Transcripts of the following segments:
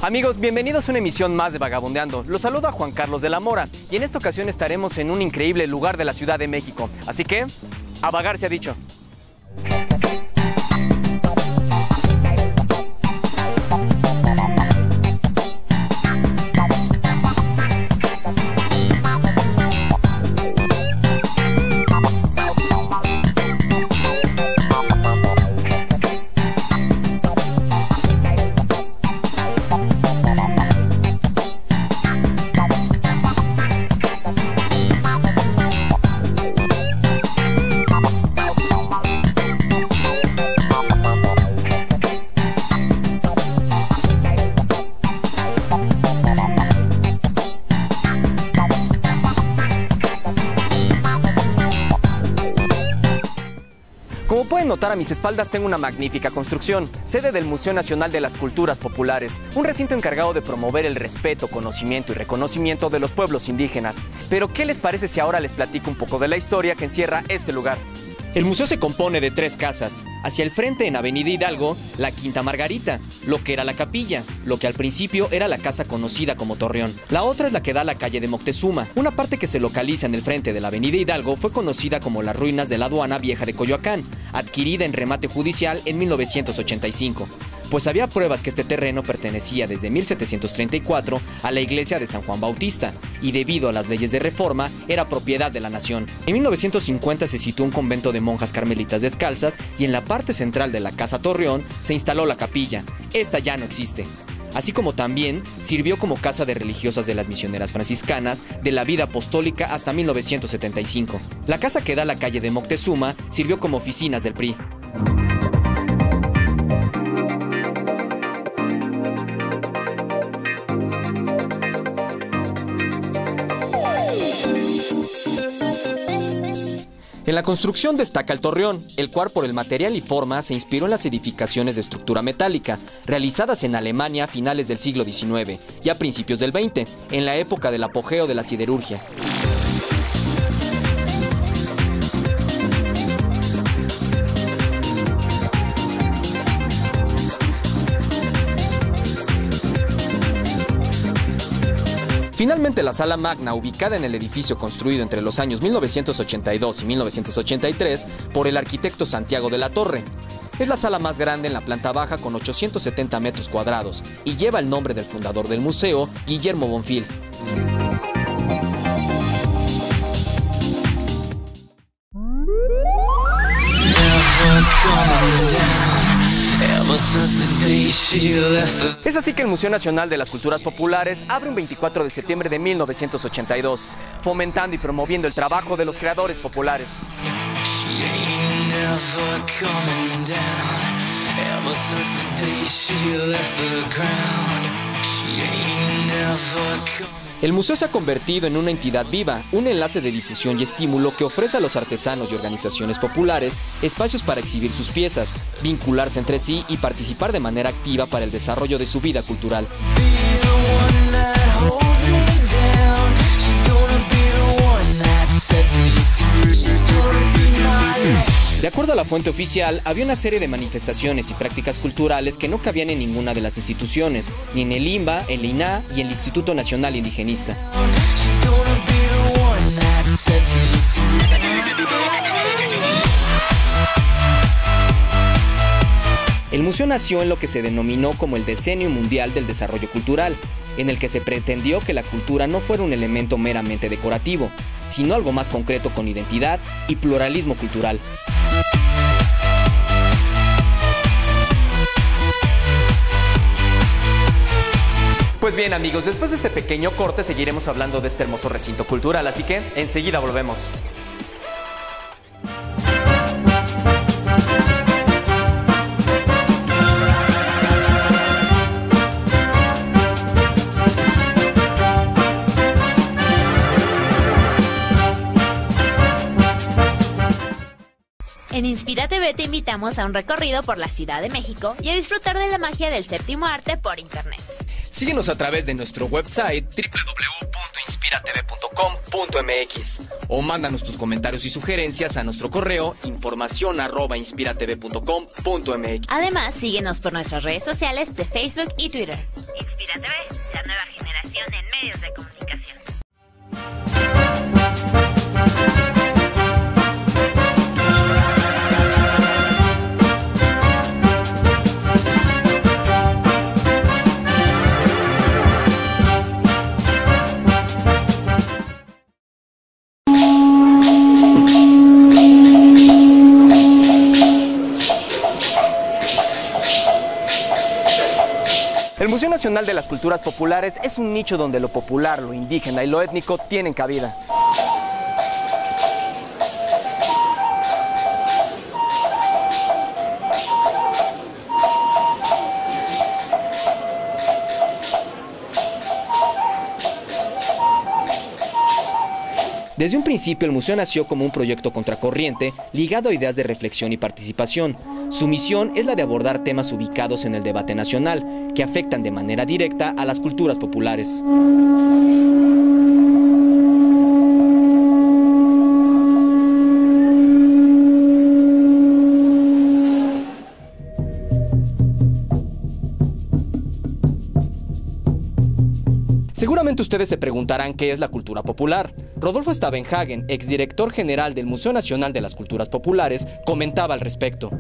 Amigos, bienvenidos a una emisión más de Vagabundeando. Los saluda Juan Carlos de la Mora y en esta ocasión estaremos en un increíble lugar de la Ciudad de México. Así que, a vagar se ha dicho. Como pueden notar, a mis espaldas tengo una magnífica construcción, sede del Museo Nacional de las Culturas Populares, un recinto encargado de promover el respeto, conocimiento y reconocimiento de los pueblos indígenas. Pero, ¿qué les parece si ahora les platico un poco de la historia que encierra este lugar? El museo se compone de 3 casas. Hacia el frente, en Avenida Hidalgo, la Quinta Margarita, lo que era la capilla, lo que al principio era la casa conocida como Torreón. La otra es la que da a la calle de Moctezuma. Una parte que se localiza en el frente de la Avenida Hidalgo fue conocida como las ruinas de la aduana vieja de Coyoacán, adquirida en remate judicial en 1985. Pues había pruebas que este terreno pertenecía desde 1734 a la iglesia de San Juan Bautista y debido a las leyes de reforma era propiedad de la nación. En 1950 se situó un convento de monjas carmelitas descalzas y en la parte central de la Casa Torreón se instaló la capilla. Esta ya no existe. Así como también sirvió como casa de religiosas de las misioneras franciscanas de la vida apostólica hasta 1975. La casa que da a la calle de Moctezuma sirvió como oficinas del PRI. En la construcción destaca el torreón, el cual por el material y forma se inspiró en las edificaciones de estructura metálica, realizadas en Alemania a finales del siglo XIX y a principios del XX, en la época del apogeo de la siderurgia. Finalmente, la Sala Magna, ubicada en el edificio construido entre los años 1982 y 1983 por el arquitecto Santiago de la Torre. Es la sala más grande en la planta baja con 870 metros cuadrados y lleva el nombre del fundador del museo, Guillermo Bonfil. Es así que el Museo Nacional de las Culturas Populares abre un 24 de septiembre de 1982, fomentando y promoviendo el trabajo de los creadores populares. El museo se ha convertido en una entidad viva, un enlace de difusión y estímulo que ofrece a los artesanos y organizaciones populares espacios para exhibir sus piezas, vincularse entre sí y participar de manera activa para el desarrollo de su vida cultural. De acuerdo a la fuente oficial, había una serie de manifestaciones y prácticas culturales que no cabían en ninguna de las instituciones, ni en el INBA, el INAH y el Instituto Nacional Indigenista. El museo nació en lo que se denominó como el Decenio Mundial del Desarrollo Cultural, en el que se pretendió que la cultura no fuera un elemento meramente decorativo, sino algo más concreto con identidad y pluralismo cultural. Pues bien, amigos, después de este pequeño corte seguiremos hablando de este hermoso recinto cultural, así que enseguida volvemos. En Inspira TV te invitamos a un recorrido por la Ciudad de México y a disfrutar de la magia del séptimo arte por internet. Síguenos a través de nuestro website www.inspiratv.com.mx o mándanos tus comentarios y sugerencias a nuestro correo informacion@inspiratv.com.mx. Además, síguenos por nuestras redes sociales de Facebook y Twitter. Inspira TV, la nueva generación en medios de comunicación. El Museo Nacional de las Culturas Populares es un nicho donde lo popular, lo indígena y lo étnico tienen cabida. Desde un principio, el museo nació como un proyecto contracorriente, ligado a ideas de reflexión y participación. Su misión es la de abordar temas ubicados en el debate nacional, que afectan de manera directa a las culturas populares. Seguramente ustedes se preguntarán qué es la cultura popular. Rodolfo Stavenhagen, exdirector general del Museo Nacional de las Culturas Populares, comentaba al respecto.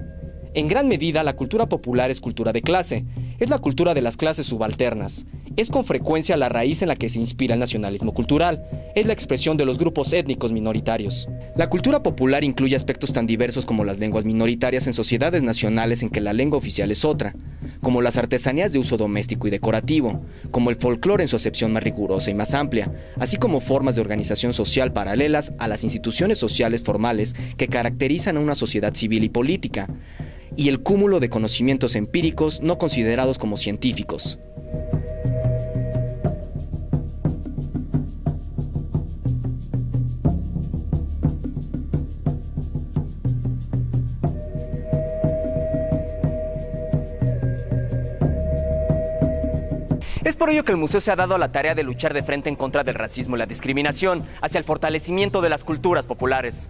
En gran medida, la cultura popular es cultura de clase. Es la cultura de las clases subalternas. Es con frecuencia la raíz en la que se inspira el nacionalismo cultural. Es la expresión de los grupos étnicos minoritarios. La cultura popular incluye aspectos tan diversos como las lenguas minoritarias en sociedades nacionales en que la lengua oficial es otra, como las artesanías de uso doméstico y decorativo, como el folclore en su acepción más rigurosa y más amplia, así como formas de organización social paralelas a las instituciones sociales formales que caracterizan a una sociedad civil y política, y el cúmulo de conocimientos empíricos no considerados como científicos. Es por ello que el museo se ha dado a la tarea de luchar de frente en contra del racismo y la discriminación, hacia el fortalecimiento de las culturas populares.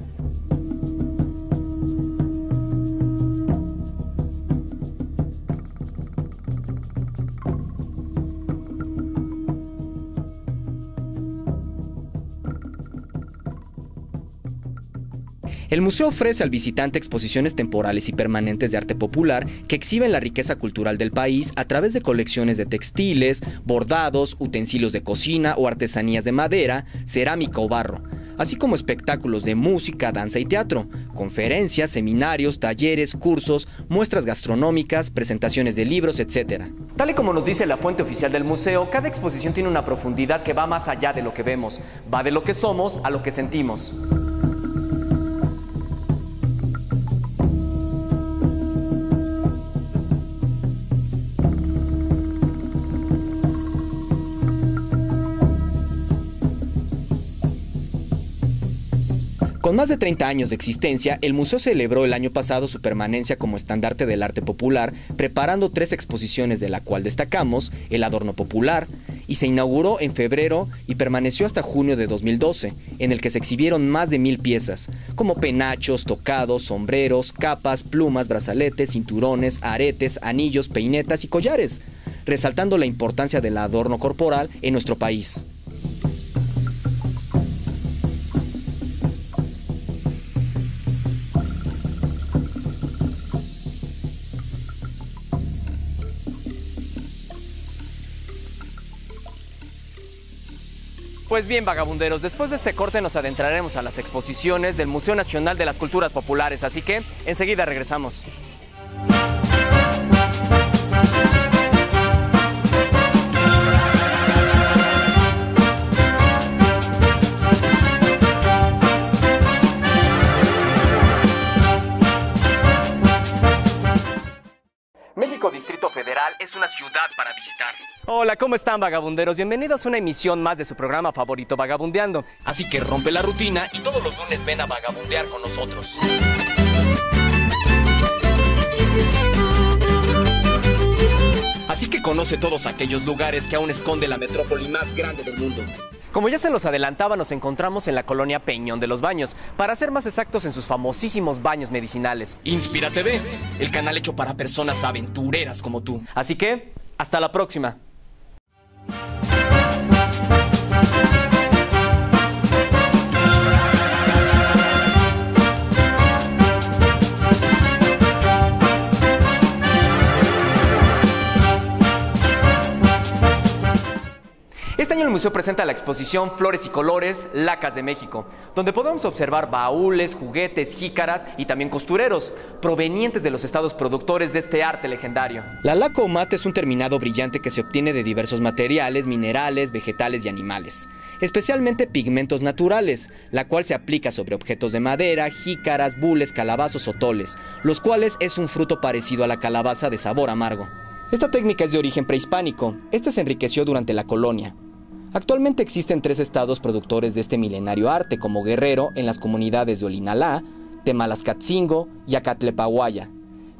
El museo ofrece al visitante exposiciones temporales y permanentes de arte popular que exhiben la riqueza cultural del país a través de colecciones de textiles, bordados, utensilios de cocina o artesanías de madera, cerámica o barro, así como espectáculos de música, danza y teatro, conferencias, seminarios, talleres, cursos, muestras gastronómicas, presentaciones de libros, etc. Tal y como nos dice la fuente oficial del museo, cada exposición tiene una profundidad que va más allá de lo que vemos, va de lo que somos a lo que sentimos. Con más de 30 años de existencia, el museo celebró el año pasado su permanencia como estandarte del arte popular, preparando 3 exposiciones, de la cual destacamos el Adorno Popular, y se inauguró en febrero y permaneció hasta junio de 2012, en el que se exhibieron más de 1000 piezas, como penachos, tocados, sombreros, capas, plumas, brazaletes, cinturones, aretes, anillos, peinetas y collares, resaltando la importancia del adorno corporal en nuestro país. Pues bien, vagabunderos, después de este corte nos adentraremos a las exposiciones del Museo Nacional de las Culturas Populares, así que enseguida regresamos. México Distrito Federal es una ciudad para visitar. Hola, ¿cómo están, vagabunderos? Bienvenidos a una emisión más de su programa favorito, Vagabundeando. Así que rompe la rutina y todos los lunes ven a vagabundear con nosotros. Así que conoce todos aquellos lugares que aún esconde la metrópoli más grande del mundo. Como ya se los adelantaba, nos encontramos en la colonia Peñón de los Baños, para ser más exactos en sus famosísimos baños medicinales. Inspira TV, el canal hecho para personas aventureras como tú. Así que, hasta la próxima. museo presenta la exposición Flores y Colores, Lacas de México, donde podemos observar baúles, juguetes, jícaras y también costureros, provenientes de los estados productores de este arte legendario. La laca o mate es un terminado brillante que se obtiene de diversos materiales, minerales, vegetales y animales, especialmente pigmentos naturales, la cual se aplica sobre objetos de madera, jícaras, bules, calabazos o toles, los cuales es un fruto parecido a la calabaza de sabor amargo. Esta técnica es de origen prehispánico. Este se enriqueció durante la colonia. Actualmente existen 3 estados productores de este milenario arte, como Guerrero en las comunidades de Olinalá, Temalascatzingo y Acatlepahuaya,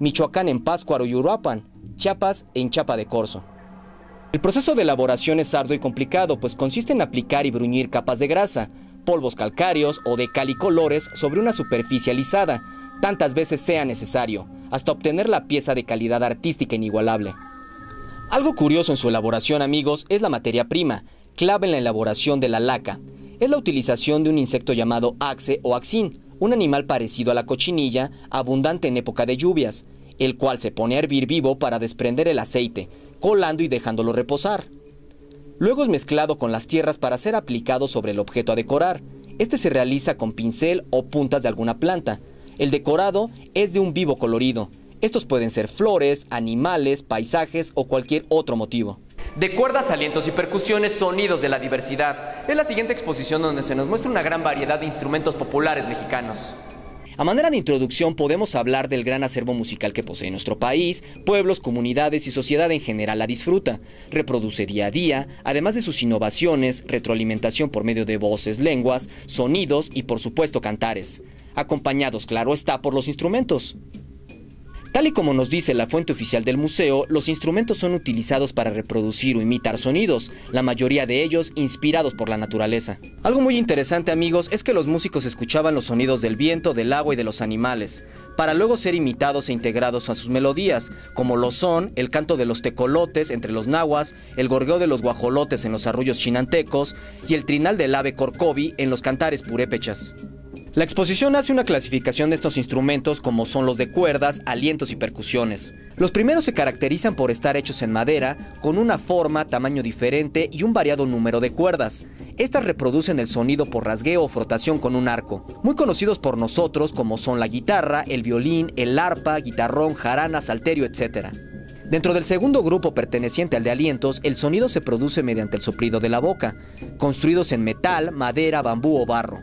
Michoacán en Pátzcuaro y Uruapan, Chiapas en Chiapa de Corzo. El proceso de elaboración es arduo y complicado, pues consiste en aplicar y bruñir capas de grasa, polvos calcáreos o de calicolores sobre una superficie alisada, tantas veces sea necesario, hasta obtener la pieza de calidad artística inigualable. Algo curioso en su elaboración, amigos, es la materia prima, clave en la elaboración de la laca. Es la utilización de un insecto llamado axe o axín, un animal parecido a la cochinilla, abundante en época de lluvias, el cual se pone a hervir vivo para desprender el aceite, colando y dejándolo reposar. Luego es mezclado con las tierras para ser aplicado sobre el objeto a decorar. Este se realiza con pincel o puntas de alguna planta. El decorado es de un vivo colorido. Estos pueden ser flores, animales, paisajes o cualquier otro motivo. De cuerdas, alientos y percusiones, sonidos de la diversidad. Es la siguiente exposición donde se nos muestra una gran variedad de instrumentos populares mexicanos. A manera de introducción podemos hablar del gran acervo musical que posee nuestro país, pueblos, comunidades y sociedad en general la disfruta, reproduce día a día, además de sus innovaciones, retroalimentación por medio de voces, lenguas, sonidos y por supuesto cantares, acompañados, claro está, por los instrumentos. Tal y como nos dice la fuente oficial del museo, los instrumentos son utilizados para reproducir o imitar sonidos, la mayoría de ellos inspirados por la naturaleza. Algo muy interesante, amigos, es que los músicos escuchaban los sonidos del viento, del agua y de los animales, para luego ser imitados e integrados a sus melodías, como lo son el canto de los tecolotes entre los nahuas, el gorgeo de los guajolotes en los arroyos chinantecos y el trinal del ave corcovi en los cantares purépechas. La exposición hace una clasificación de estos instrumentos como son los de cuerdas, alientos y percusiones. Los primeros se caracterizan por estar hechos en madera, con una forma, tamaño diferente y un variado número de cuerdas. Estas reproducen el sonido por rasgueo o frotación con un arco. Muy conocidos por nosotros como son la guitarra, el violín, el arpa, guitarrón, jarana, salterio, etc. Dentro del segundo grupo perteneciente al de alientos, el sonido se produce mediante el soplido de la boca, construidos en metal, madera, bambú o barro.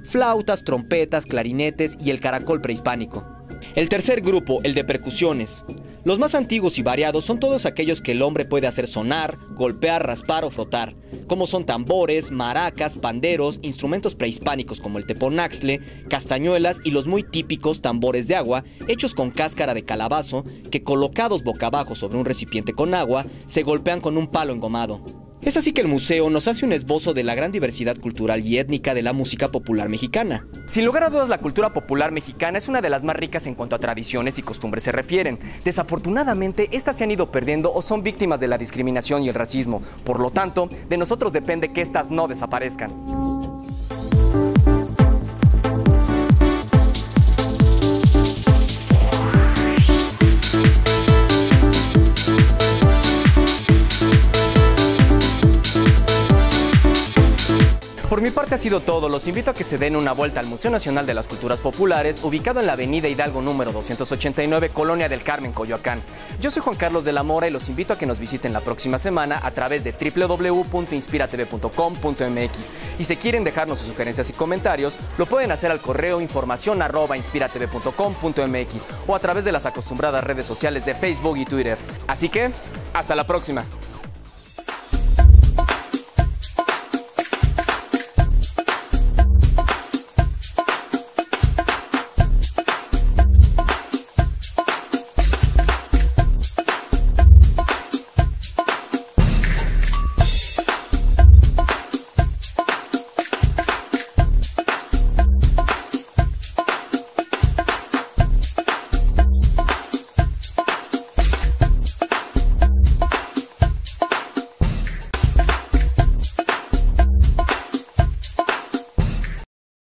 Flautas, trompetas, clarinetes y el caracol prehispánico. El tercer grupo, el de percusiones. Los más antiguos y variados son todos aquellos que el hombre puede hacer sonar, golpear, raspar o frotar, como son tambores, maracas, panderos, instrumentos prehispánicos como el teponaxtle, castañuelas y los muy típicos tambores de agua hechos con cáscara de calabazo que colocados boca abajo sobre un recipiente con agua se golpean con un palo engomado. Es así que el museo nos hace un esbozo de la gran diversidad cultural y étnica de la música popular mexicana. Sin lugar a dudas, la cultura popular mexicana es una de las más ricas en cuanto a tradiciones y costumbres se refieren. Desafortunadamente, estas se han ido perdiendo o son víctimas de la discriminación y el racismo. Por lo tanto, de nosotros depende que estas no desaparezcan. Por mi parte ha sido todo. Los invito a que se den una vuelta al Museo Nacional de las Culturas Populares, ubicado en la avenida Hidalgo número 289, Colonia del Carmen, Coyoacán. Yo soy Juan Carlos de la Mora y los invito a que nos visiten la próxima semana a través de www.inspiratv.com.mx. Y si quieren dejarnos sus sugerencias y comentarios, lo pueden hacer al correo informacion@inspiratv.com.mx o a través de las acostumbradas redes sociales de Facebook y Twitter. Así que, hasta la próxima.